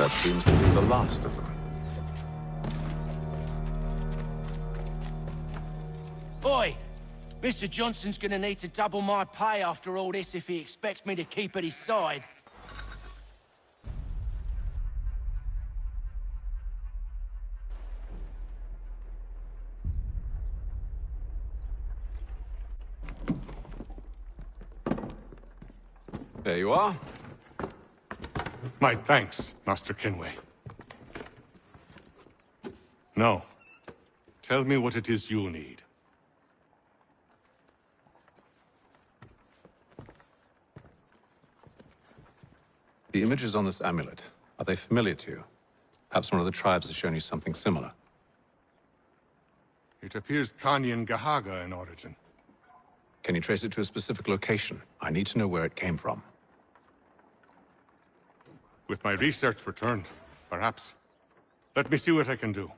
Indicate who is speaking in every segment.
Speaker 1: That seems to be the last of them.
Speaker 2: Oi! Mr. Johnson's gonna need to double my pay after all this if he expects me to keep at his side.
Speaker 1: There you are.
Speaker 3: My thanks, Master Kenway. Now, tell me what it is you need.
Speaker 1: The images on this amulet, are they familiar to you? Perhaps one of the tribes has shown you something similar.
Speaker 3: It appears Kanyan Gahaga in origin.
Speaker 1: Can you trace it to a specific location? I need to know where it came from.
Speaker 3: With my research returned, perhaps. Let me see what I can do.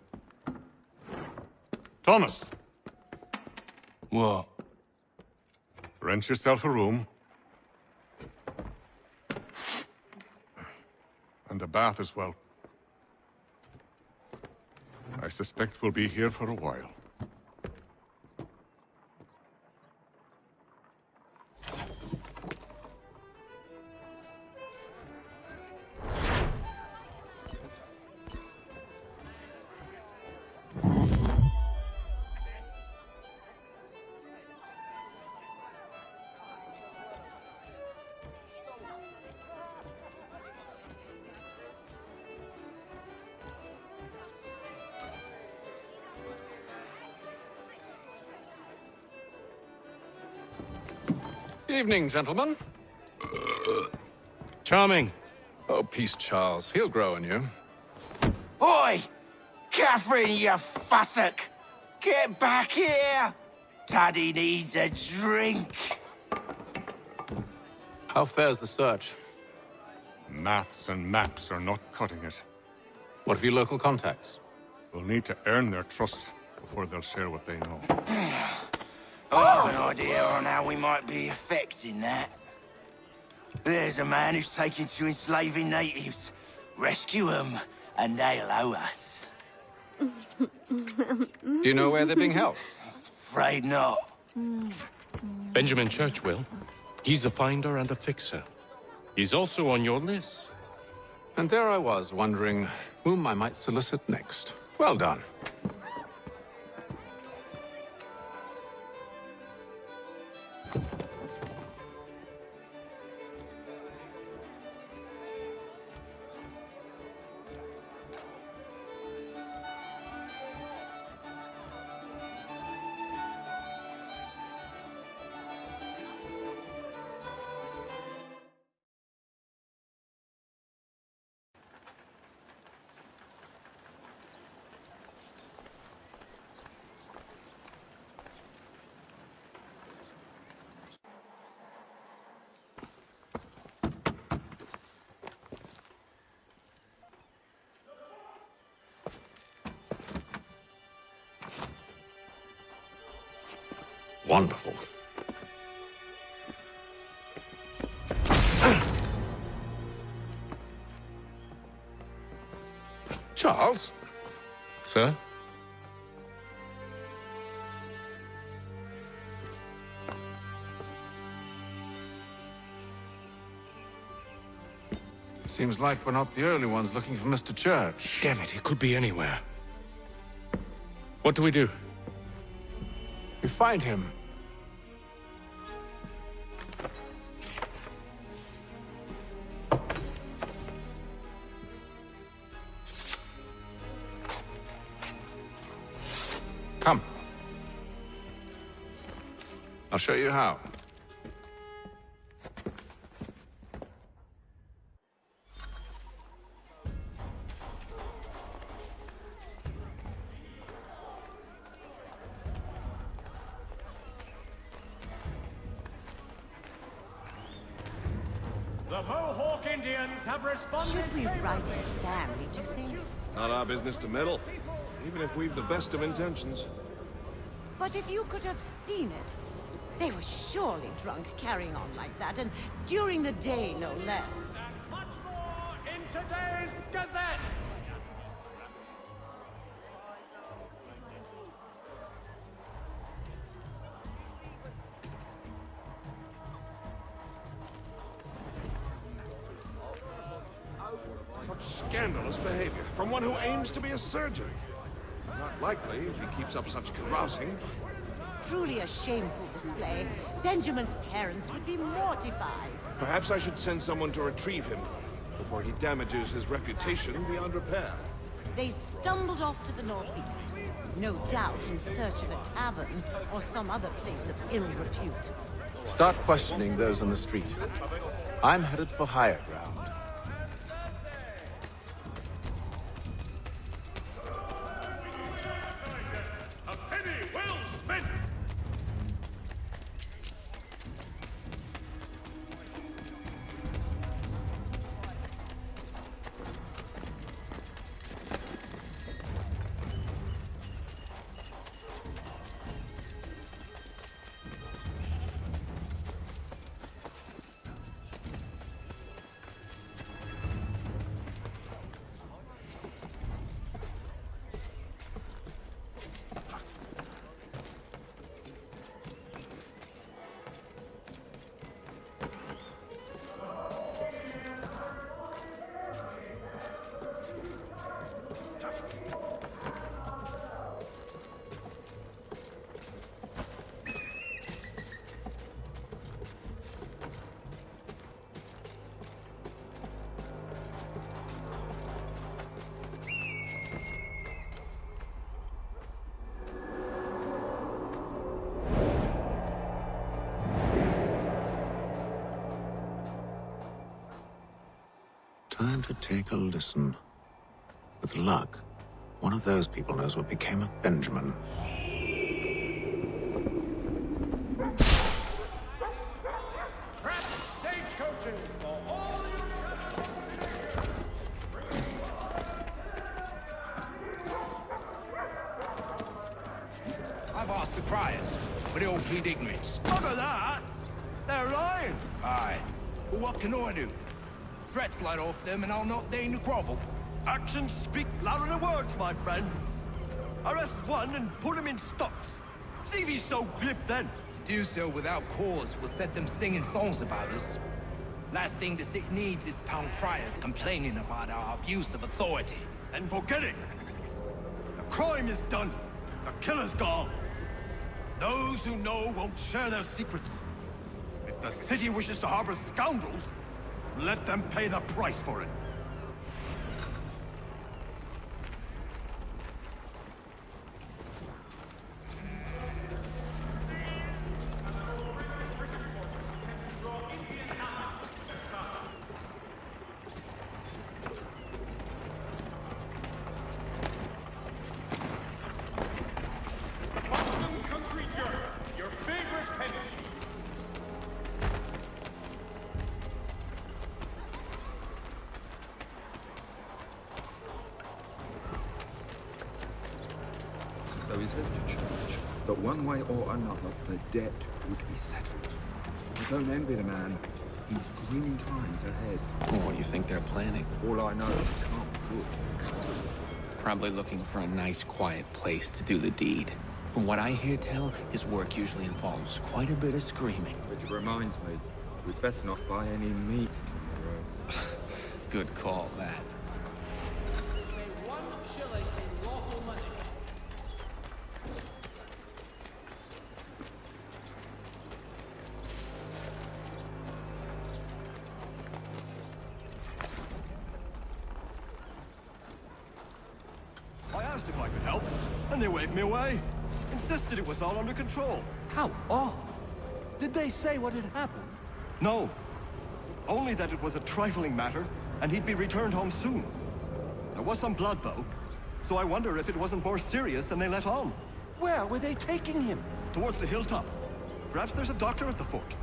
Speaker 3: Thomas!
Speaker 2: What?
Speaker 3: Rent yourself a room. And a bath as well. I suspect we'll be here for a while.
Speaker 1: Evening, gentlemen.
Speaker 2: Charming.
Speaker 1: Oh, peace, Charles. He'll grow on you.
Speaker 2: Oi! Catherine, you fussock! Get back here! Daddy needs a drink.
Speaker 1: How fares the search?
Speaker 3: Maths and maps are not cutting it.
Speaker 1: What of your local contacts?
Speaker 3: We'll need to earn their trust before they'll share what they know.
Speaker 2: I have an idea on how we might be affecting that. There's a man who's taken to enslaving natives. Rescue them, and they'll owe us.
Speaker 1: Do you know where they're being held?
Speaker 2: Afraid not.
Speaker 4: Benjamin Church will. He's a finder and a fixer. He's also on your list.
Speaker 1: And there I was, wondering whom I might solicit next. Well done. Wonderful. Charles?
Speaker 4: Sir?
Speaker 1: Seems like we're not the only ones looking for Mr. Church.
Speaker 4: Damn it, he could be anywhere. What do we do?
Speaker 1: We find him. Come. I'll show you how.
Speaker 5: The Mohawk Indians have responded.
Speaker 6: Should we write his family, do you think?
Speaker 7: Not our business to meddle, even if we've the best of intentions.
Speaker 6: But if you could have seen it, they were surely drunk carrying on like that, and during the day, no less.
Speaker 5: And much more in today's Gazette!
Speaker 7: scandalous behavior from one who aims to be a surgeon. Not likely if he keeps up such carousing.
Speaker 6: Truly a shameful display. Benjamin's parents would be mortified.
Speaker 7: Perhaps I should send someone to retrieve him before he damages his reputation beyond repair.
Speaker 6: They stumbled off to the northeast, no doubt in search of a tavern or some other place of ill repute.
Speaker 1: Start questioning those on the street. I'm headed for higher ground.
Speaker 3: A penny well spent!
Speaker 1: Time to take a listen. With luck, one of those people knows what became of Benjamin.
Speaker 5: Prep stagecoaches for all
Speaker 2: I've asked the criers, but they all plead ignorance.
Speaker 8: Look at that! They're lying!
Speaker 2: Aye. Well, what can I do? Threats light off them and I'll not deign to grovel.
Speaker 8: Actions speak louder than words, my friend. Arrest one and put him in stocks. See if he's so glib then.
Speaker 2: To do so without cause will set them singing songs about us. Last thing the city needs is town criers complaining about our abuse of authority.
Speaker 8: And forget it. The crime is done. The killer's gone. Those who know won't share their secrets. If the city wishes to harbor scoundrels, let them pay the price for it.
Speaker 5: Boston Country Journal, your favorite penny.
Speaker 9: Though he says to church that one way or another the debt would be settled. I don't envy the man. He's grim times ahead.
Speaker 10: Oh, what you think they're planning?
Speaker 9: All I know is he can't do it.
Speaker 10: Probably looking for a nice, quiet place to do the deed. From what I hear tell, his work usually involves quite a bit of screaming.
Speaker 9: Which reminds me, we'd best not buy any meat tomorrow.
Speaker 10: Good call, that.
Speaker 5: Pay 1 shilling in lawful money.
Speaker 8: I asked if I could help, and they waved me away. Insisted it was all under control. How odd. Did they say what had happened? No. Only that it was a trifling matter, and he'd be returned home soon. There was some blood, though, so I wonder if it wasn't more serious than they let on. Where were they taking him? Towards the hilltop. Perhaps there's a doctor at the fort.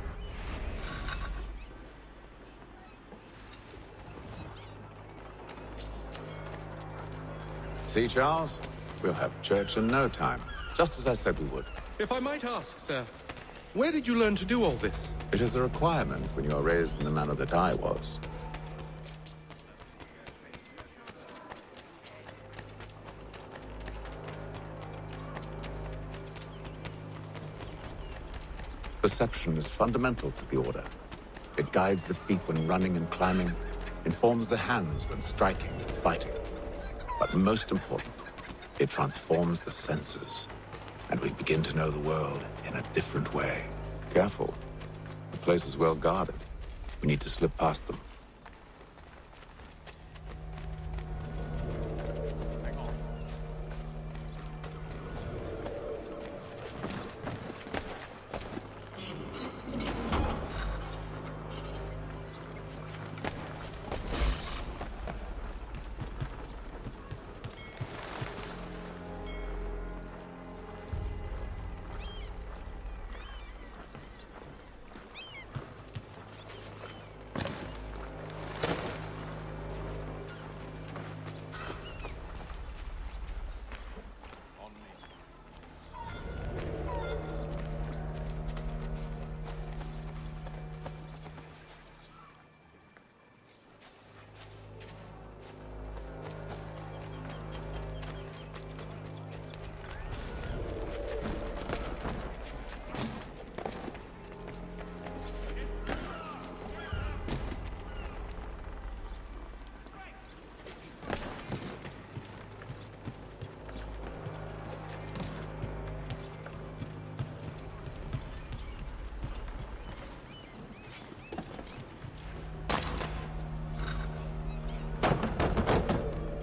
Speaker 1: See, Charles? We'll have church in no time, just as I said we would.
Speaker 4: If I might ask, sir, where did you learn to do all this?
Speaker 1: It is a requirement when you are raised in the manner that I was. Perception is fundamental to the Order. It guides the feet when running and climbing, informs the hands when striking and fighting. But most important, it transforms the senses, and we begin to know the world in a different way. Careful. The place is well guarded. We need to slip past them.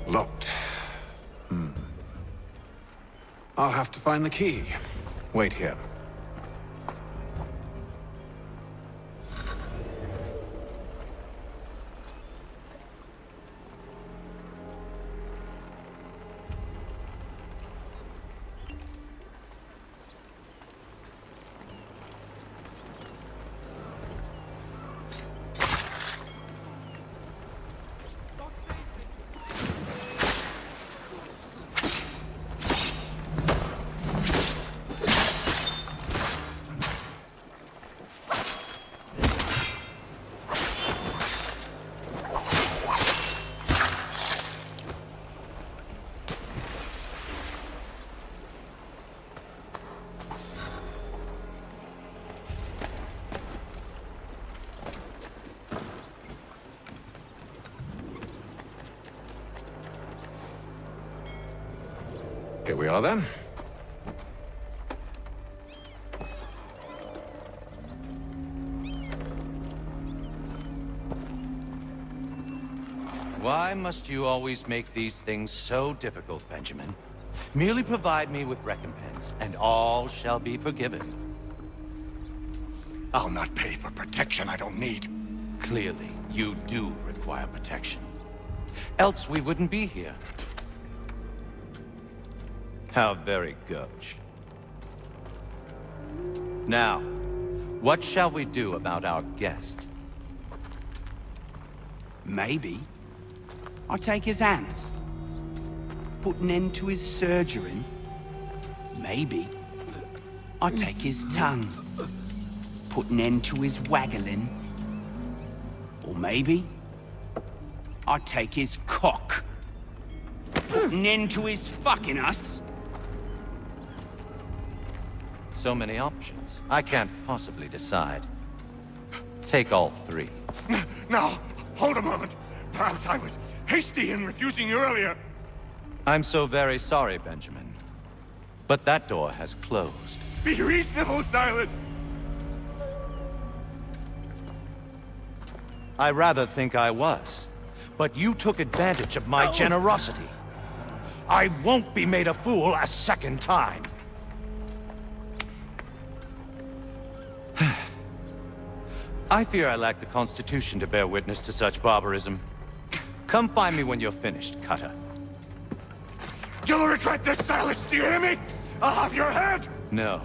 Speaker 1: Locked. I'll have to find the key. Wait here. Here we are, then.
Speaker 2: Why must you always make these things so difficult, Benjamin? Merely provide me with recompense, and all shall be forgiven.
Speaker 3: I'll not pay for protection I don't need.
Speaker 2: Clearly, you do require protection. Else we wouldn't be here. How very gauche. Now, what shall we do about our guest?
Speaker 11: Maybe I'll take his hands. Put an end to his surgering. Maybe I'll take his tongue. Put an end to his waggling. Or maybe I'll take his cock. Put an end to his fucking us.
Speaker 2: So many options. I can't possibly decide. Take all three.
Speaker 3: Now, hold a moment. Perhaps I was hasty in refusing you earlier.
Speaker 2: I'm so very sorry, Benjamin. But that door has closed.
Speaker 3: Be reasonable, Silas!
Speaker 2: I rather think I was. But you took advantage of my generosity. I won't be made a fool a second time. I fear I lack the constitution to bear witness to such barbarism. Come find me when you're finished, Cutter.
Speaker 3: You'll regret this, Silas, do you hear me? I'll have your head!
Speaker 2: No.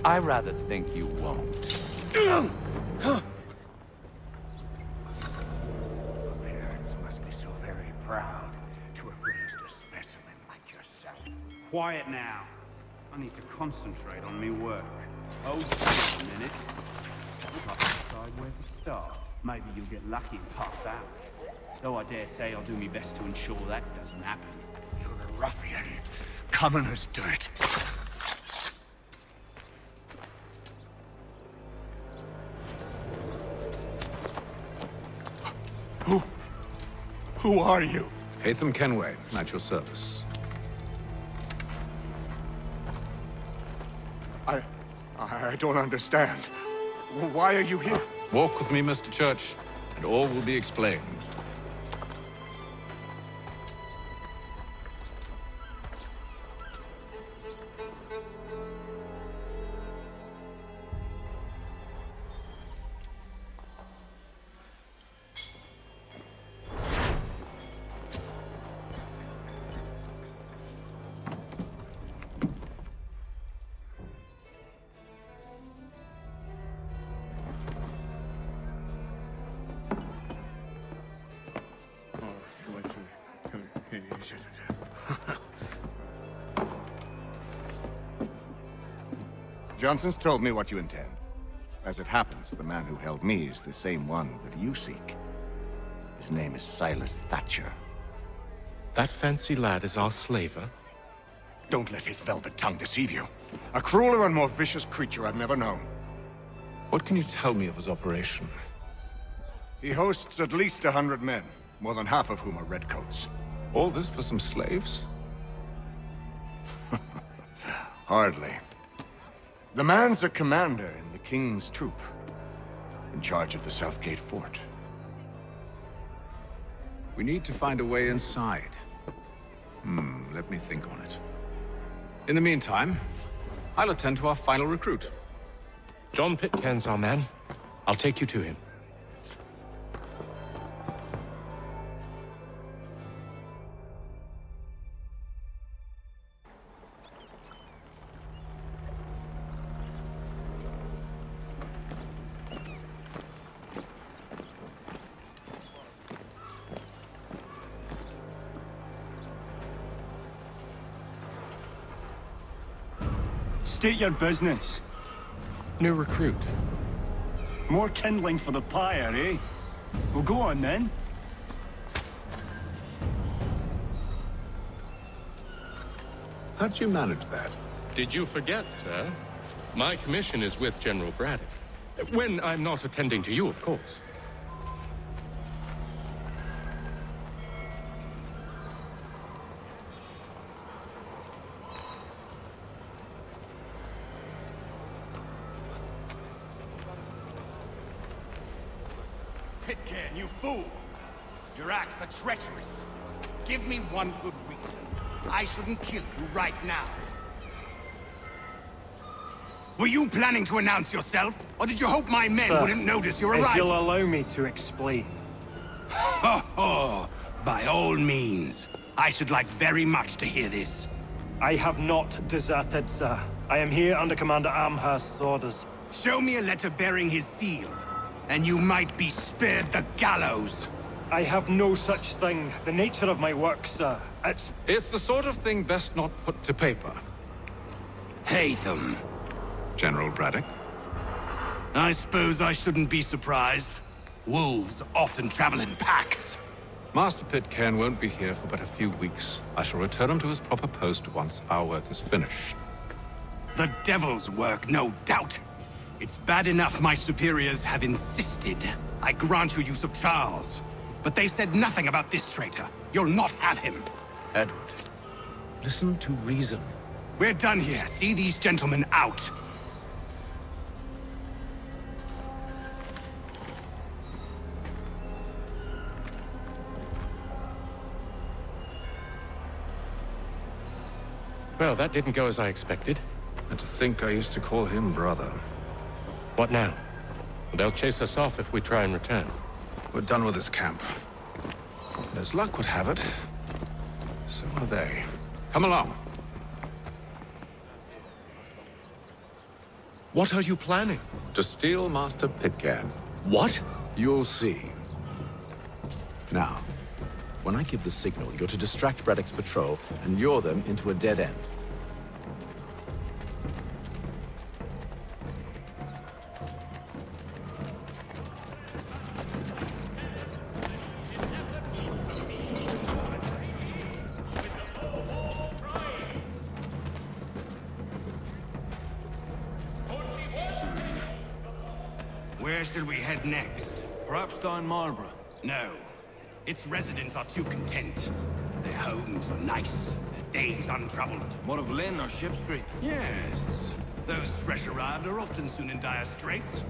Speaker 2: I rather think you won't.
Speaker 12: Parents must be so very proud to have raised a specimen like yourself.
Speaker 13: Quiet now. I need to concentrate on me work. Hold still a minute. I'll decide where to start. Maybe you'll get lucky and pass out. Though I dare say I'll do my best to ensure that doesn't happen.
Speaker 3: You're a ruffian, common as dirt.
Speaker 14: Who are you?
Speaker 1: Hatham Kenway, at your service.
Speaker 14: I don't understand. Why are you here?
Speaker 1: Walk with me, Mr. Church, and all will be explained.
Speaker 14: Johnson's told me what you intend. As it happens, the man who held me is the same one that you seek. His name is Silas Thatcher.
Speaker 4: That fancy lad is our slaver?
Speaker 14: Don't let his velvet tongue deceive you. A crueler and more vicious creature I've never known.
Speaker 1: What can you tell me of his operation?
Speaker 14: He hosts at least 100 men, more than half of whom are redcoats.
Speaker 1: All this for some slaves?
Speaker 14: Hardly. The man's a commander in the King's troop, in charge of the Southgate Fort.
Speaker 1: We need to find a way inside. Let me think on it. In the meantime, I'll attend to our final recruit.
Speaker 4: John Pitcairn's our man. I'll take you to him.
Speaker 8: State your business.
Speaker 4: New recruit.
Speaker 8: More kindling for the pyre, eh? Well, go on then.
Speaker 1: How'd you manage that?
Speaker 4: Did you forget, sir? My commission is with General Braddock. When I'm not attending to you, of course.
Speaker 15: Pitcairn, you fool! Your acts are treacherous. Give me one good reason. I shouldn't kill you right now. Were you planning to announce yourself? Or did you hope my men wouldn't notice your arrival?
Speaker 16: If you'll allow me to explain.
Speaker 15: Ho ho! By all means. I should like very much to hear this.
Speaker 16: I have not deserted, sir. I am here under Commander Amherst's orders.
Speaker 15: Show me a letter bearing his seal, and you might be spared the gallows.
Speaker 16: I have no such thing. The nature of my work, sir,
Speaker 1: It's the sort of thing best not put to paper.
Speaker 15: Hatham.
Speaker 1: General Braddock?
Speaker 15: I suppose I shouldn't be surprised. Wolves often travel in packs.
Speaker 1: Master Pitcairn won't be here for but a few weeks. I shall return him to his proper post once our work is finished.
Speaker 15: The devil's work, no doubt. It's bad enough my superiors have insisted I grant you use of Charles. But they said nothing about this traitor. You'll not have him.
Speaker 1: Edward, listen to reason.
Speaker 15: We're done here. See these gentlemen out.
Speaker 4: Well, that didn't go as I expected.
Speaker 1: And to think I used to call him brother.
Speaker 4: What now? They'll chase us off if we try and return.
Speaker 1: We're done with this camp. And as luck would have it, so are they. Come along.
Speaker 4: What are you planning?
Speaker 1: To steal Master Pitcairn.
Speaker 4: What?
Speaker 1: You'll see. Now, when I give the signal, you're to distract Braddock's patrol and lure them into a dead end.
Speaker 15: Where should we head next?
Speaker 8: Perhaps down Marlborough.
Speaker 15: No. Its residents are too content. Their homes are nice, their days untroubled.
Speaker 17: What of Lynn or Ship Street?
Speaker 15: Yes. Those fresh arrived are often soon in dire straits.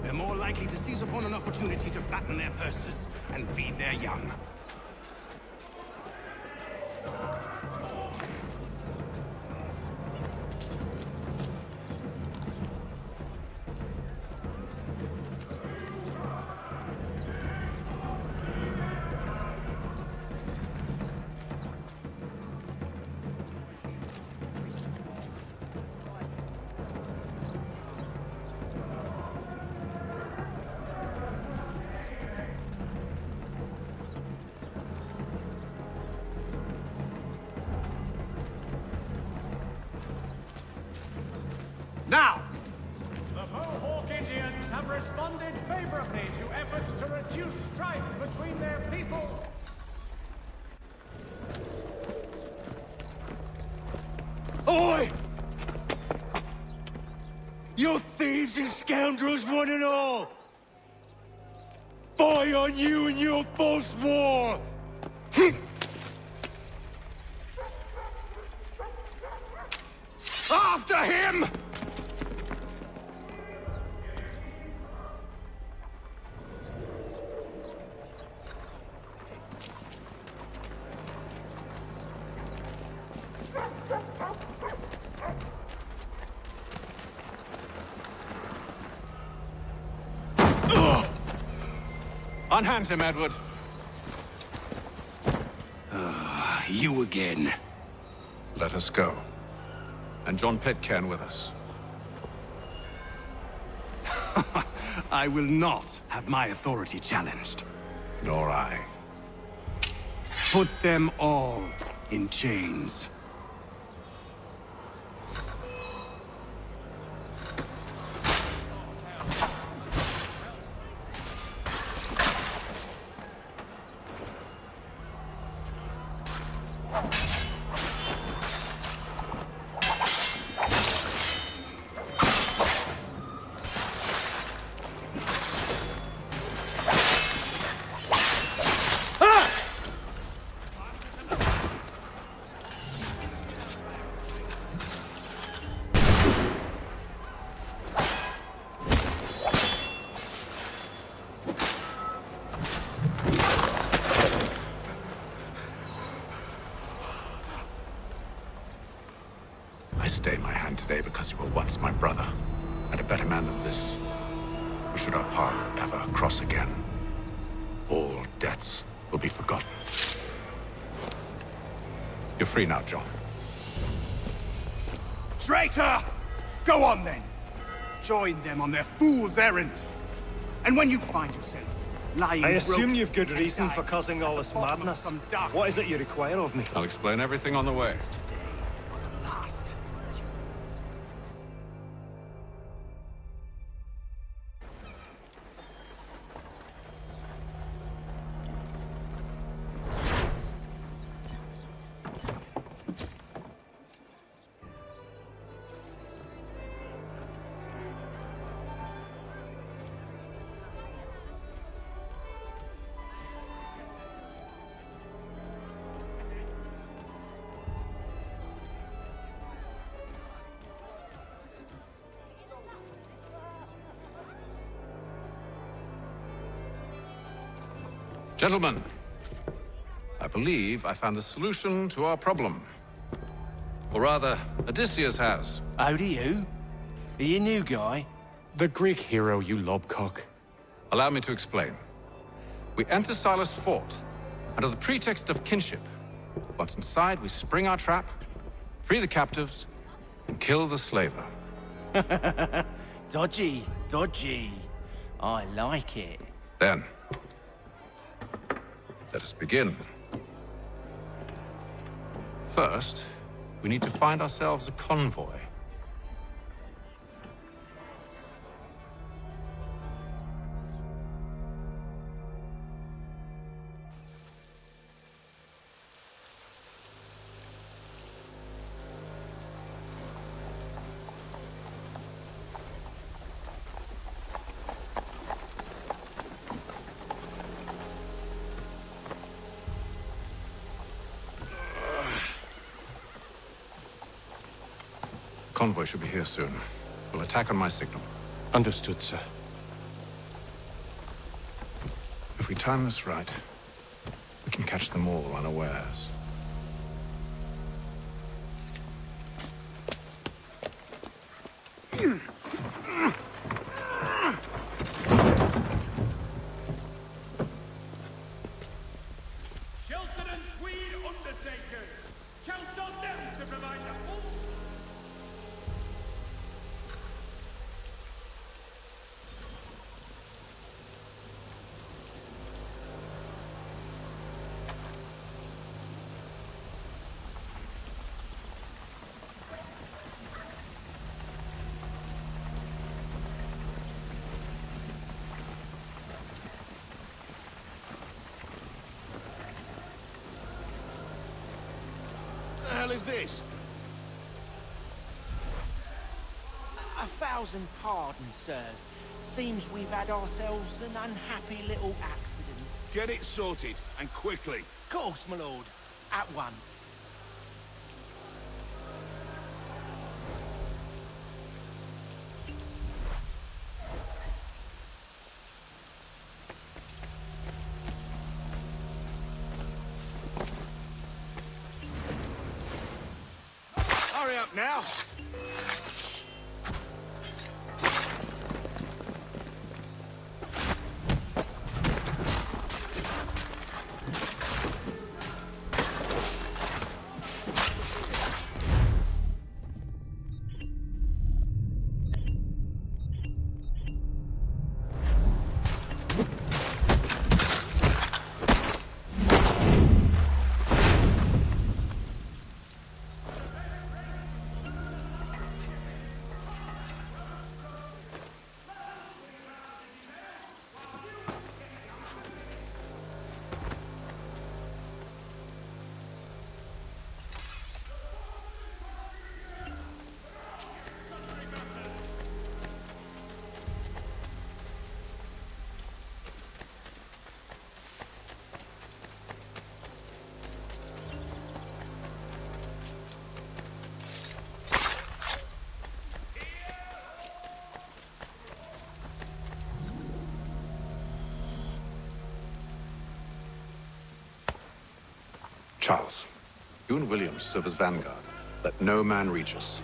Speaker 15: They're more likely to seize upon an opportunity to fatten their purses and feed their young.
Speaker 5: Now! The Mohawk Indians have responded favorably to efforts to reduce strife between their people.
Speaker 2: Oi! You thieves and scoundrels, one and all! Fie on you and your false war!
Speaker 15: After him!
Speaker 1: Unhand him, Edward.
Speaker 15: You again.
Speaker 1: Let us go. And John Pitcairn with us.
Speaker 15: I will not have my authority challenged.
Speaker 1: Nor I.
Speaker 15: Put them all in chains.
Speaker 1: I stay my hand today because you were once my brother, and a better man than this. For should our path ever cross again, all debts will be forgotten. You're free now, John.
Speaker 15: Traitor! Go on then. Join them on their fool's errand. And when you find yourself lying
Speaker 16: I assume
Speaker 15: broken
Speaker 16: you've good
Speaker 15: and
Speaker 16: reason for
Speaker 15: dying
Speaker 16: causing all this
Speaker 15: at the bottom of
Speaker 16: madness.
Speaker 15: some dark
Speaker 16: What is it you require of me?
Speaker 1: I'll explain everything on the way.
Speaker 15: last.
Speaker 1: Gentlemen, I believe I found the solution to our problem. Or rather, Odysseus has.
Speaker 2: How do you? Are you a new guy?
Speaker 4: The Greek hero, you lobcock.
Speaker 1: Allow me to explain. We enter Silas' fort, under the pretext of kinship. Once inside, we spring our trap, free the captives, and kill the slaver.
Speaker 2: Dodgy, dodgy. I like it.
Speaker 1: Then, let us begin. First, we need to find ourselves a convoy. Convoy should be here soon. We'll attack on my signal.
Speaker 4: Understood, sir.
Speaker 1: If we time this right, we can catch them all unawares.
Speaker 5: Shelton and Tweed Undertakers. Count on them to provide the full...
Speaker 7: What the hell is this?
Speaker 2: 1,000 pardons, sirs. Seems we've had ourselves an unhappy little accident.
Speaker 7: Get it sorted, and quickly.
Speaker 2: Of course, my lord. At once.
Speaker 7: Hurry up now!
Speaker 1: Charles, you and William serve as vanguard. Let no man reach us.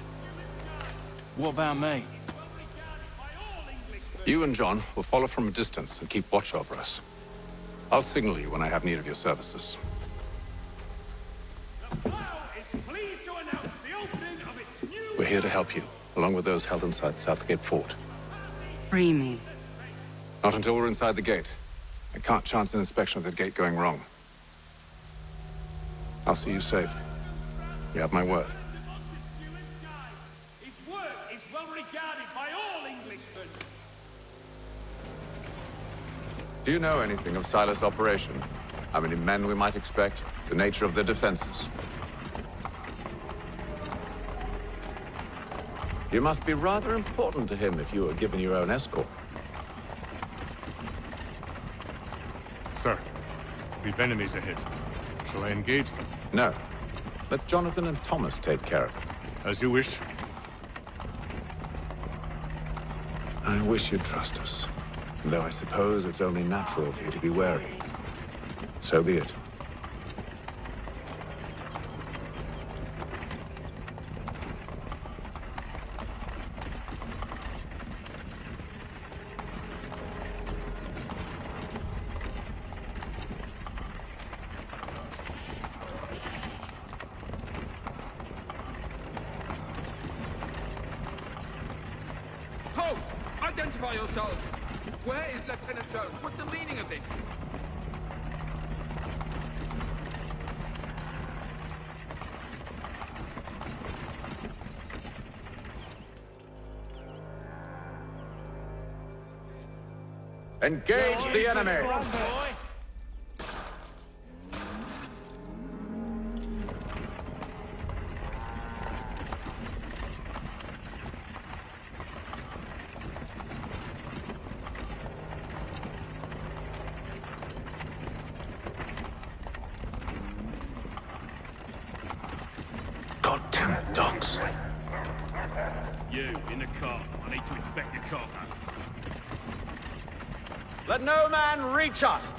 Speaker 2: What about me?
Speaker 1: You and John will follow from a distance and keep watch over us. I'll signal you when I have need of your services. We're here to help you, along with those held inside Southgate Fort.
Speaker 17: Free me.
Speaker 1: Not until we're inside the gate. I can't chance an inspection of the gate going wrong. I'll see you safe. You have my word.
Speaker 5: His work is well regarded by all Englishmen.
Speaker 1: Do you know anything of Silas' operation? How many men we might expect? The nature of their defenses? You must be rather important to him if you were given your own escort.
Speaker 3: Sir, we've enemies ahead. Shall I engage them?
Speaker 1: No. Let Jonathan and Thomas take care of it.
Speaker 3: As you wish.
Speaker 1: I wish you'd trust us. Though I suppose it's only natural for you to be wary. So be it.
Speaker 9: Halt! Identify yourselves! Where is Lieutenant Jones? What's the meaning of this?
Speaker 1: Engage the enemy! Goddamn dogs.
Speaker 13: You, in the car. I need to inspect your cargo.
Speaker 5: Let no man reach us!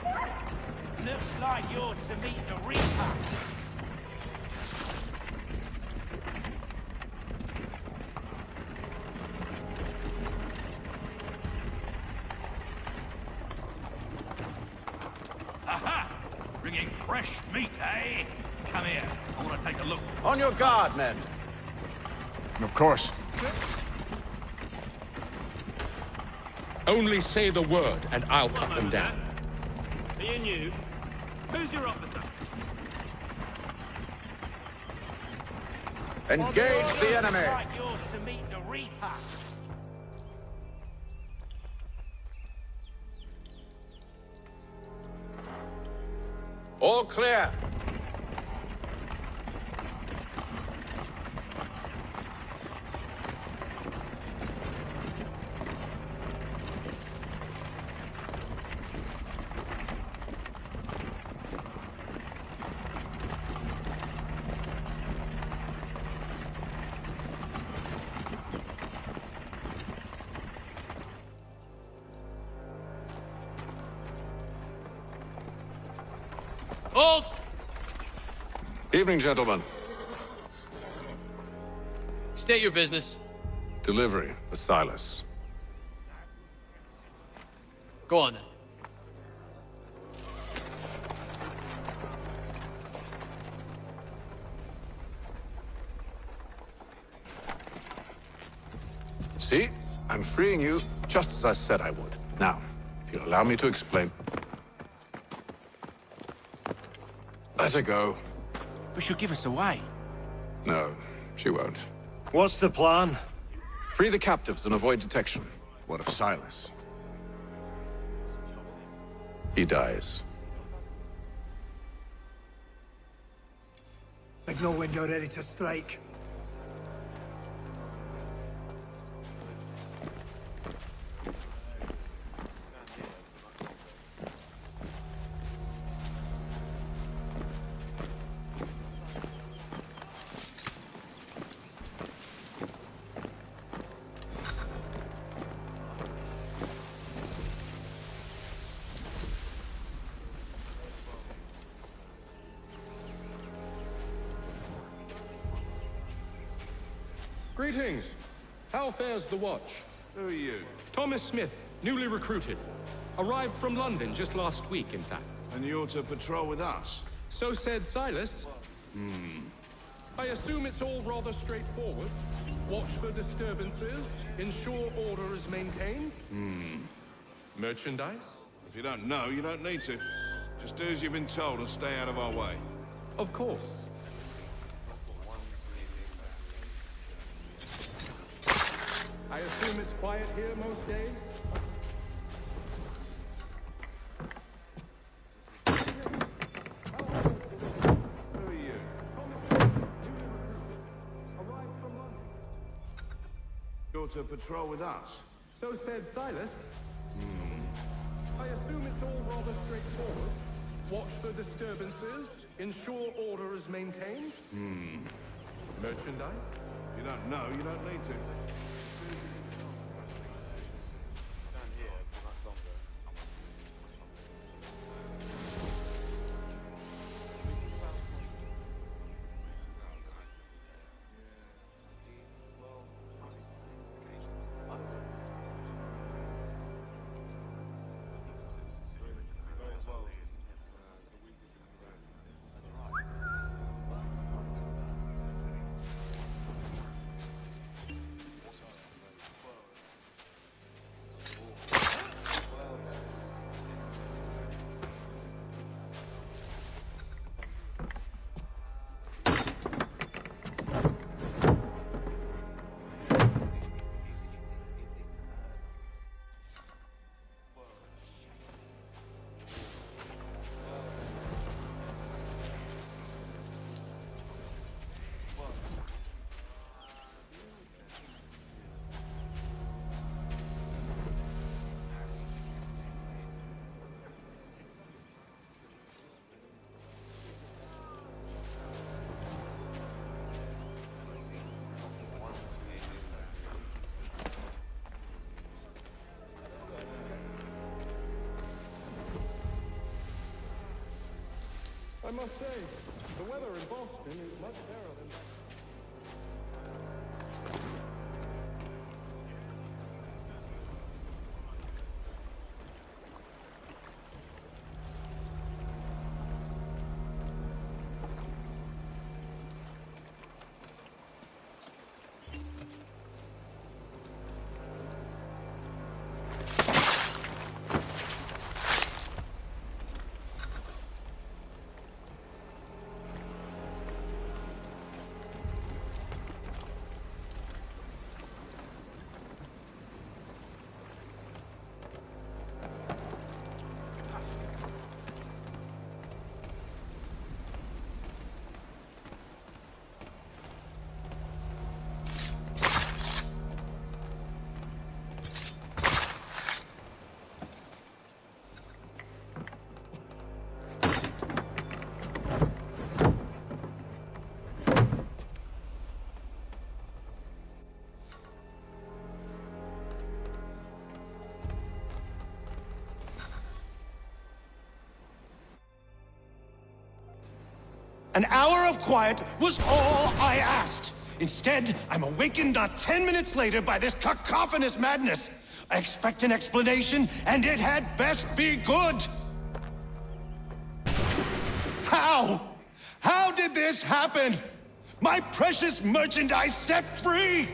Speaker 12: Looks like you're to meet the Reaper.
Speaker 13: Aha! Bringing fresh meat, eh? Come here. I want to take a look.
Speaker 5: On your guard, men.
Speaker 14: Of course.
Speaker 4: Only say the word, and I'll cut them down.
Speaker 13: Me and you. Who's your officer?
Speaker 1: Engage the enemy!
Speaker 12: Looks like you're to meet the Reaper.
Speaker 1: All clear.
Speaker 13: Hold!
Speaker 1: Evening, gentlemen.
Speaker 13: State your business.
Speaker 1: Delivery for Silas.
Speaker 13: Go on then.
Speaker 1: See? I'm freeing you, just as I said I would. Now, if you'll allow me to explain... Let her go.
Speaker 2: But she'll give us away.
Speaker 1: No, she won't.
Speaker 16: What's the plan?
Speaker 1: Free the captives and avoid detection.
Speaker 14: What of Silas?
Speaker 1: He dies.
Speaker 17: Signal when you're ready to strike.
Speaker 4: Greetings. How fares the watch?
Speaker 7: Who are you?
Speaker 4: Thomas Smith, newly recruited. Arrived from London just last week, in fact.
Speaker 7: And you're to patrol with us?
Speaker 4: So said Silas. I assume it's all rather straightforward. Watch for disturbances, ensure order is maintained. Merchandise?
Speaker 7: If you don't know, you don't need to. Just do as you've been told and stay out of our way.
Speaker 4: Of course. I assume it's quiet here most days?
Speaker 7: Who are you? You're to patrol with us?
Speaker 4: So said Silas. I assume it's all rather straightforward. Watch for disturbances, ensure order is maintained. Merchandise?
Speaker 7: You don't know, you don't need to.
Speaker 4: I must say, the weather in Boston is much fairer than...
Speaker 8: An hour of quiet was all I asked. Instead, I'm awakened not 10 minutes later by this cacophonous madness. I expect an explanation, and it had best be good. How? How did this happen? My precious merchandise set free?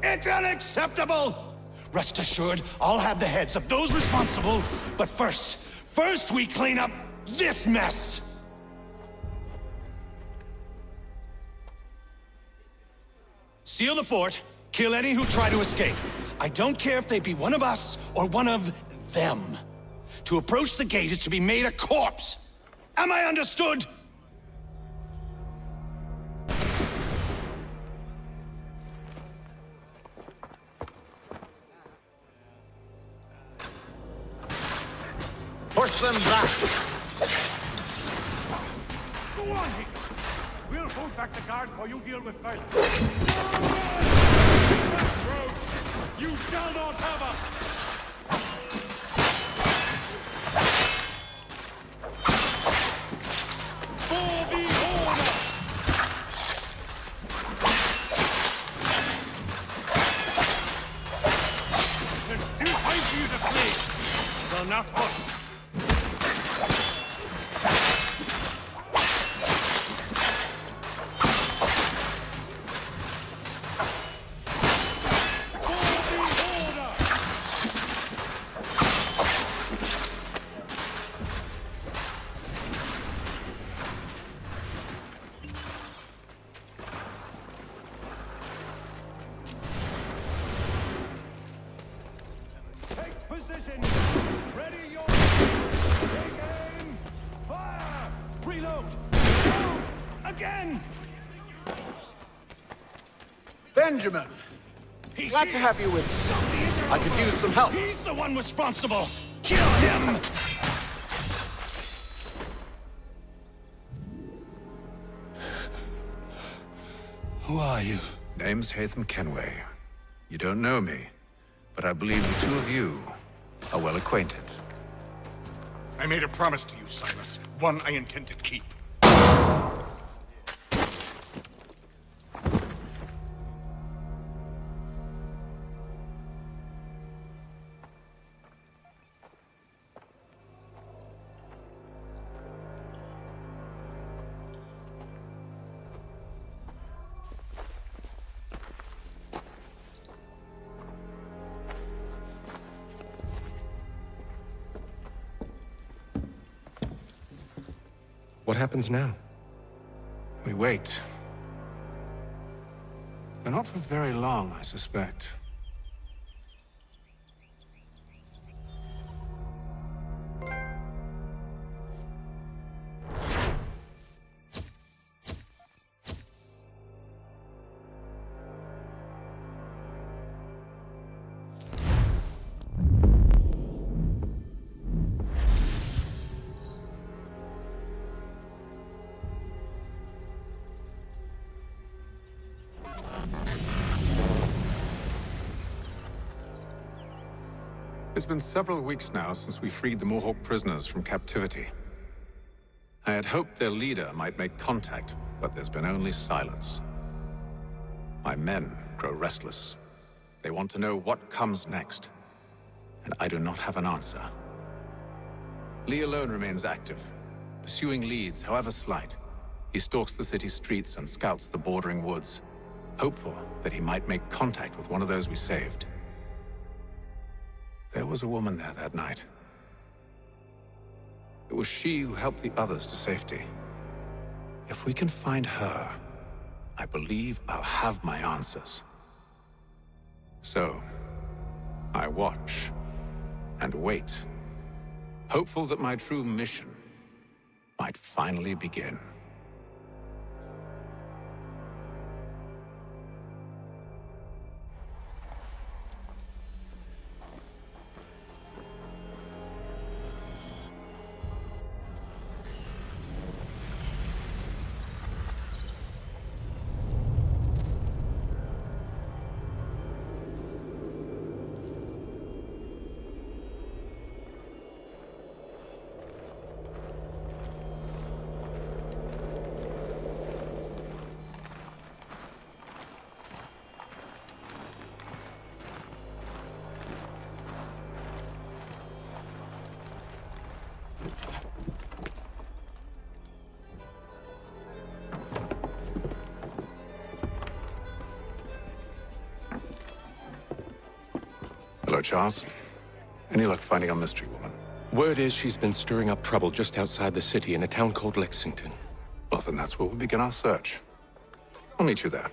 Speaker 8: It's unacceptable! Rest assured, I'll have the heads of those responsible, but first we clean up this mess! Seal the fort, kill any who try to escape. I don't care if they be one of us or one of them. To approach the gate is to be made a corpse. Am I understood?
Speaker 1: Push them back!
Speaker 5: Go on, Hick. We'll hold back the guards while you deal with Silas. You shall not have us! For the order! There's still time for you to flee. Will not push.
Speaker 1: Benjamin! Glad to have you with us. I could use some help.
Speaker 8: He's the one responsible! Kill him! Who are you?
Speaker 1: Name's Hatham Kenway. You don't know me, but I believe the two of you are well acquainted.
Speaker 7: I made a promise to you, Silas. One I intend to keep.
Speaker 3: What happens now?
Speaker 1: We wait. But not for very long, I suspect. It's been several weeks now since we freed the Mohawk prisoners from captivity. I had hoped their leader might make contact, but there's been only silence. My men grow restless. They want to know what comes next, and I do not have an answer. Lee alone remains active, pursuing leads, however slight. He stalks the city streets and scouts the bordering woods, hopeful that he might make contact with one of those we saved. There was a woman there that night. It was she who helped the others to safety. If we can find her, I believe I'll have my answers. So, I watch and wait, hopeful that my true mission might finally begin. Hello, Charles. Any luck finding our mystery woman?
Speaker 18: Word is she's been stirring up trouble just outside the city in a town called Lexington.
Speaker 1: Well, then that's where we'll begin our search. I'll meet you there.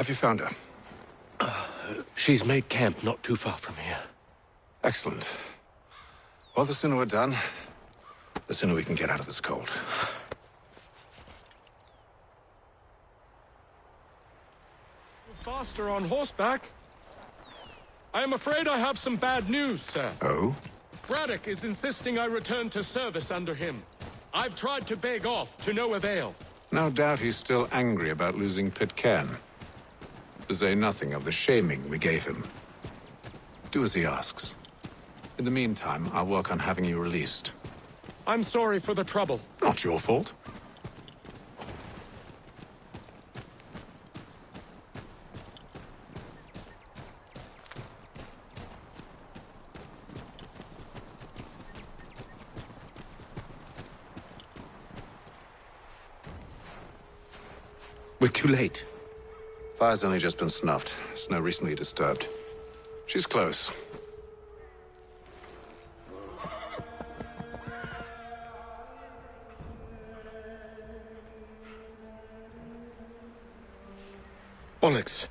Speaker 1: Have you found her?
Speaker 18: She's made camp not too far from here.
Speaker 1: Excellent. Well, the sooner we're done, the sooner we can get out of this cold.
Speaker 4: Faster on horseback. I am afraid I have some bad news, sir.
Speaker 1: Oh?
Speaker 4: Braddock is insisting I return to service under him. I've tried to beg off, to no avail.
Speaker 1: No doubt he's still angry about losing Pitcairn. To say nothing of the shaming we gave him. Do as he asks. In the meantime, I'll work on having you released.
Speaker 4: I'm sorry for the trouble.
Speaker 1: Not your fault.
Speaker 18: We're too late.
Speaker 1: Fire's only just been snuffed. Snow recently disturbed. She's close.
Speaker 18: Bollocks.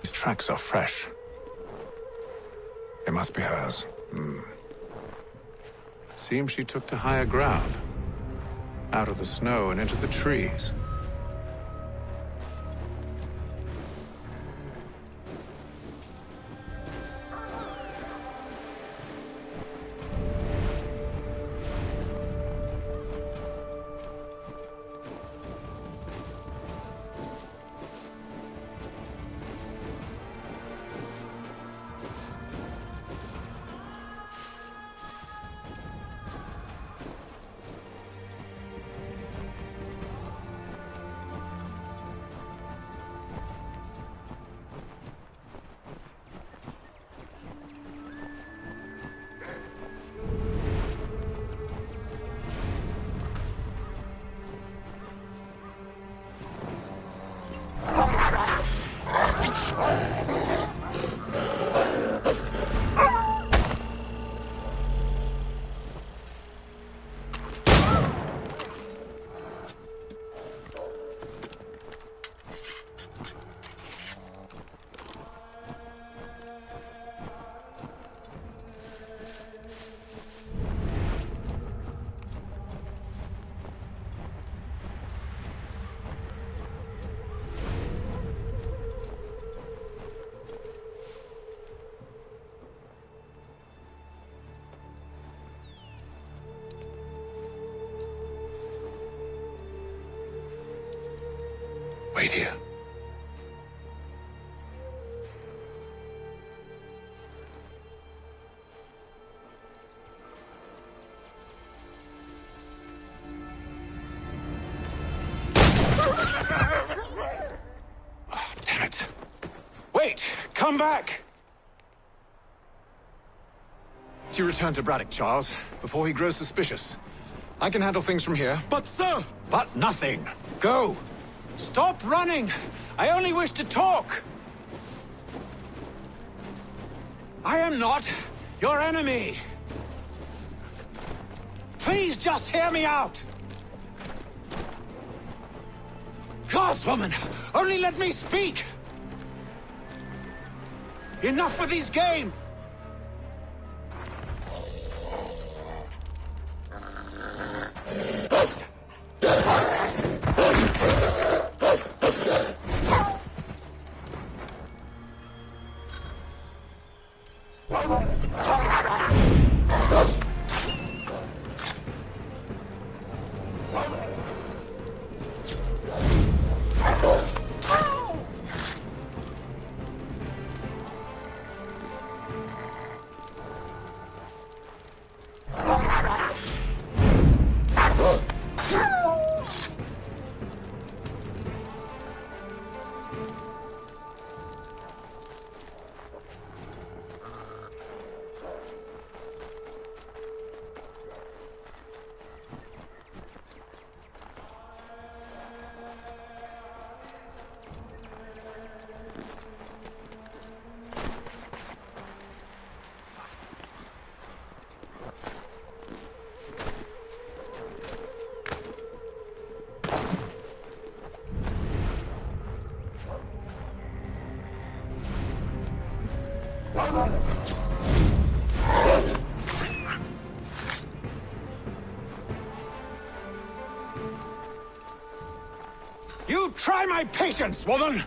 Speaker 1: These tracks are fresh. They must be hers. Seems she took to higher ground. Out of the snow and into the trees. Wait here. Oh, damn it. Wait! Come back! You return to Braddock, Charles, before he grows suspicious. I can handle things from here.
Speaker 4: But, sir!
Speaker 1: But nothing. Go! Stop running! I only wish to talk! I am not your enemy! Please just hear me out! Gods, woman! Only let me speak! Enough with these games!
Speaker 15: Try my patience, woman!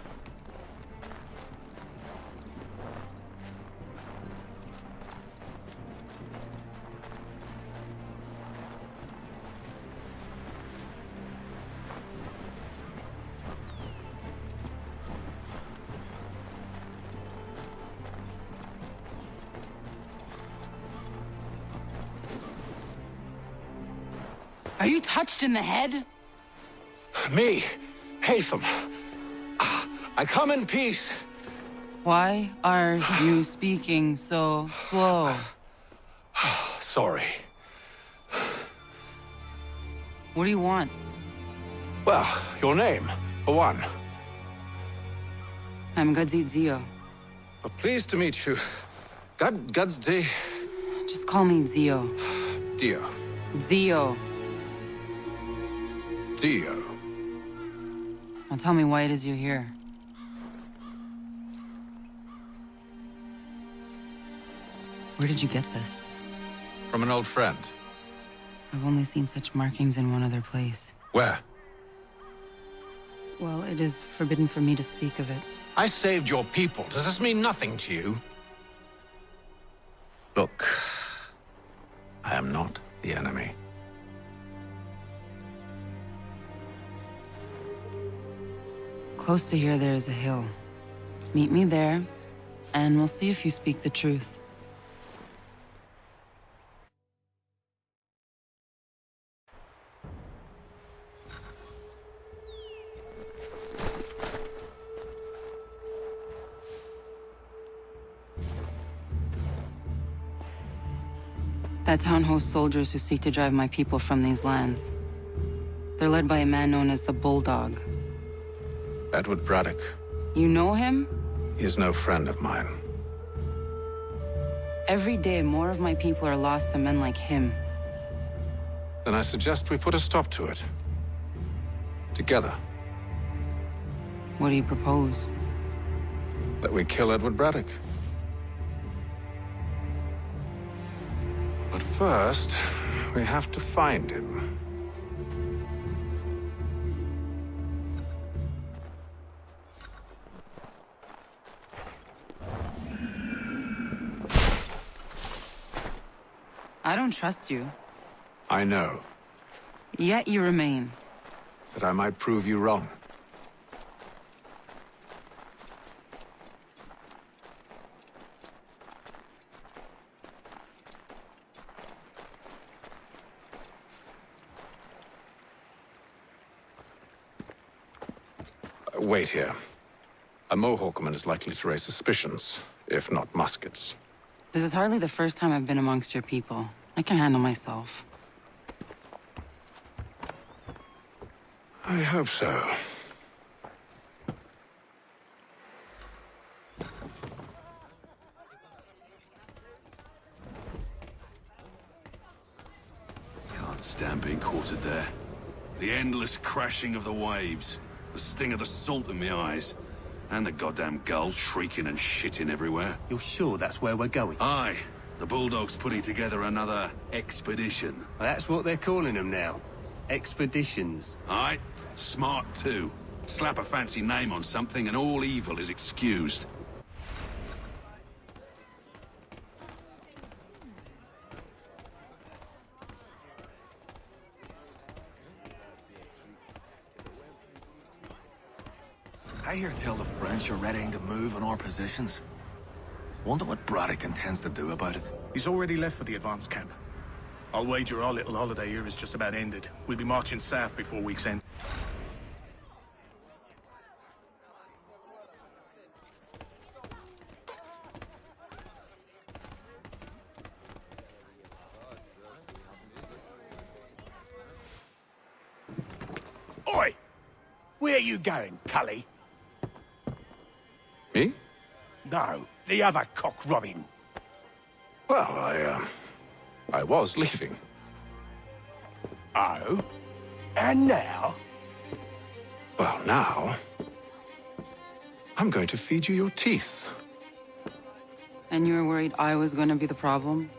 Speaker 19: Are you touched in the head?
Speaker 15: Me, Hatham. I come in peace.
Speaker 19: Why are you speaking so slow?
Speaker 15: Sorry.
Speaker 19: What do you want?
Speaker 15: Well, your name, for one.
Speaker 19: I'm Gadzi Zio.
Speaker 15: Pleased to meet you. Gadzi.
Speaker 19: Just call me Zio.
Speaker 15: Dio.
Speaker 19: Zio.
Speaker 15: Dio.
Speaker 19: Now tell me why it is you're here. Where did you get this?
Speaker 1: From an old friend.
Speaker 19: I've only seen such markings in one other place.
Speaker 1: Where?
Speaker 19: Well, it is forbidden for me to speak of it.
Speaker 15: I saved your people. Does this mean nothing to you?
Speaker 1: Look, I am not the enemy.
Speaker 19: Close to here, there is a hill. Meet me there, and we'll see if you speak the truth. That town hosts soldiers who seek to drive my people from these lands. They're led by a man known as the Bulldog.
Speaker 1: Edward Braddock.
Speaker 19: You know him?
Speaker 1: He is no friend of mine.
Speaker 19: Every day, more of my people are lost to men like him.
Speaker 1: Then I suggest we put a stop to it. Together.
Speaker 19: What do you propose?
Speaker 1: That we kill Edward Braddock. But first, we have to find him.
Speaker 19: I don't trust you.
Speaker 1: I know.
Speaker 19: Yet you remain.
Speaker 1: That I might prove you wrong. Wait here. A Mohawkman is likely to raise suspicions, if not muskets.
Speaker 19: This is hardly the first time I've been amongst your people. I can handle myself.
Speaker 1: I hope so.
Speaker 20: Can't stand being quartered there. The endless crashing of the waves, the sting of the salt in my eyes, and the goddamn gulls shrieking and shitting everywhere.
Speaker 21: You're sure that's where we're going?
Speaker 20: Aye. The Bulldog's putting together another expedition.
Speaker 21: Well, that's what they're calling them now. Expeditions.
Speaker 20: Aye. Smart too. Slap a fancy name on something and all evil is excused.
Speaker 22: I hear tell the French are readying to move on our positions. Wonder what Braddock intends to do about it.
Speaker 23: He's already left for the advance camp. I'll wager our little holiday here is just about ended. We'll be marching south before week's end.
Speaker 12: Oi! Where are you going, Cully?
Speaker 1: Me?
Speaker 12: No, the other cock Robin.
Speaker 1: Well, I was leaving.
Speaker 12: Oh? And now?
Speaker 1: Well, now... I'm going to feed you your teeth.
Speaker 19: And you were worried I was going to be the problem?